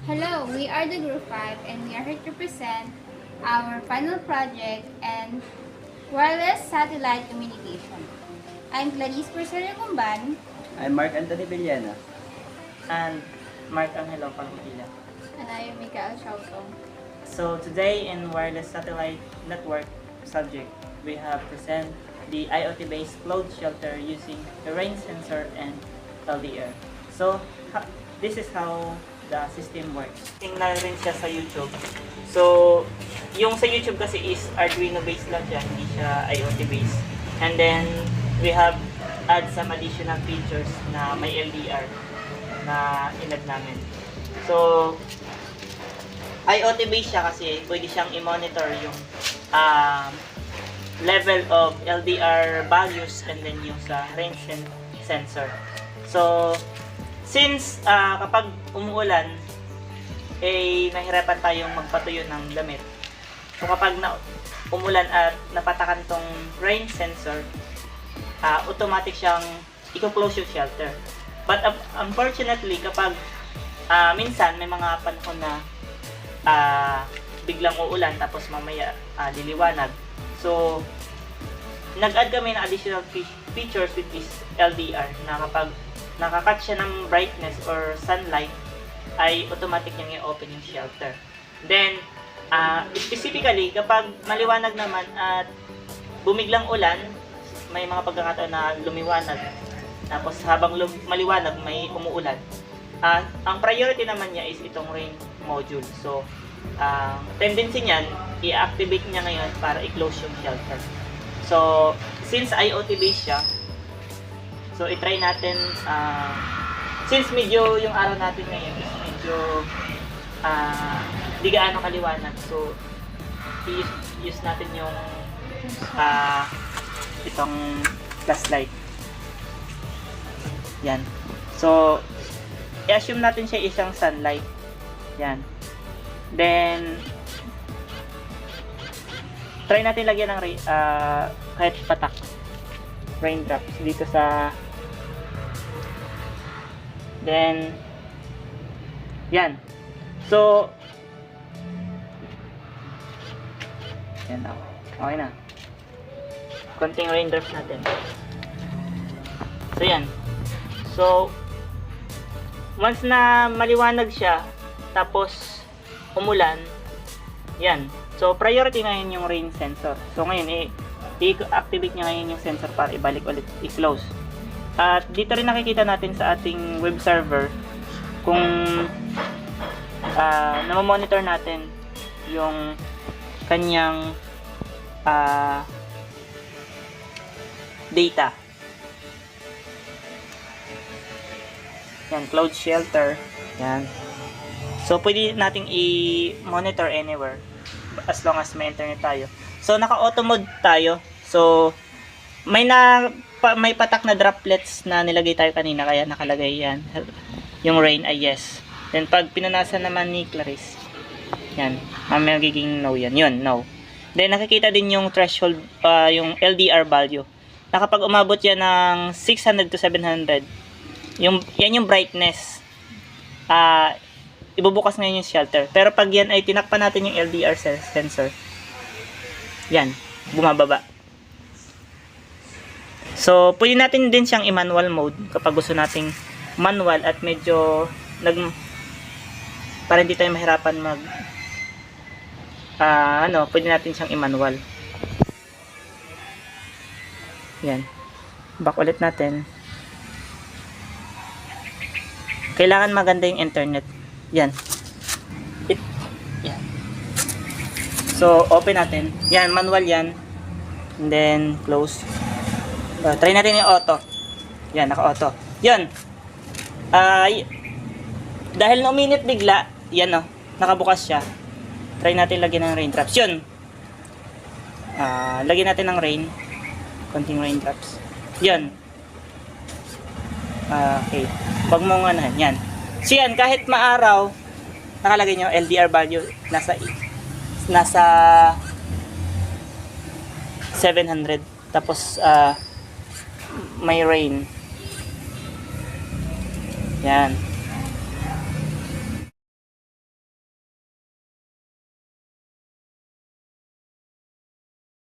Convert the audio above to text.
Hello, we are the Group 5 and we are here to present our final project and wireless satellite communication. I'm Clarice Perserio Cumban. I'm Mark Anthony Villena. And Mark Angelo Pangutila. And I am Mikael Chautong. So today in wireless satellite network subject, we have present the IoT-based cloud shelter using the rain sensor and LDR. So this is how the system works. Tingnan rin siya sa YouTube. So yung sa YouTube kasi is Arduino based lang siya, hindi siya IoT based. And then we have add some additional features na may LDR na inad namin. So IoT based siya kasi pwede siyang i-monitor yung level of LDR values and then yung sa rain sensor. So since kapag umuulan eh nahirapan tayong magpatuyo ng damit. So kapag umulan at napatakan tong rain sensor, automatic siyang i-close yung shelter. But unfortunately kapag minsan may mga panahon na biglang uulan tapos mamaya liliwanag. So nag-add kami ng additional features with this LDR na kapag nakakat siya ng brightness or sunlight ay automatic niyang i-open yung shelter. Then specifically kapag maliwanag naman at bumiglang ulan, may mga pagkakataon na lumiwanag tapos habang maliwanag may umuulan. Ang priority naman niya is itong rain module. So tendency niyan i-activate niya ngayon para i-close yung shelter. So since IoT based siya, so i-try natin since medyo yung araw natin ngayon is medyo di gaano kaliwanag. So i-use natin yung itong flashlight. Yan. So i-assume natin siya isang sunlight. Yan. Then try natin lagyan ng kahit patak raindrops dito sa then yan. So yan na. Okay na. Konting raindrops natin. So yan. So once na maliwanag siya tapos umulan, yan. So priority ngayon yung rain sensor. So ngayon i-activate niya ngayon yung sensor para ibalik ulit, i-close. At dito rin nakikita natin sa ating web server kung na-monitor natin yung kanyang data. Yan, cloud shelter. Yan. So pwede nating i-monitor anywhere as long as may internet tayo. So naka-auto mode tayo. So may patak na droplets na nilagay tayo kanina kaya nakalagay yan. Yung rain ay yes. Then pag pinunasan naman ni Clarice, yan, mamaya magiging no yan. Yun, no. Then nakikita din yung threshold, yung LDR value. Na kapag umabot yan ng 600 to 700, yan yung brightness. Ibubukas ngayon yung shelter. Pero pag yan ay tinakpan natin yung LDR sensor, yan, bumababa. So, pwede natin din siyang i-manual mode kapag gusto nating manual at medyo para hindi tayo mahirapan pwede natin siyang i-manual. Yan. Back ulit natin. Kailangan maganda yung internet. Yan. Yan. So, open natin. Yan, manual yan. And then, close. Try natin yung auto. Yan, naka-auto. Yan. Dahil na uminit bigla, yan nakabukas siya. Try natin lagyan ng raindrops. Yun. Lagyan natin ng rain. Konting raindrops. Yan. Okay. Pag mo nga na, yan. So yan, kahit maaraw, nakalagay nyo LDR value nasa 700. Tapos may rain. Yan.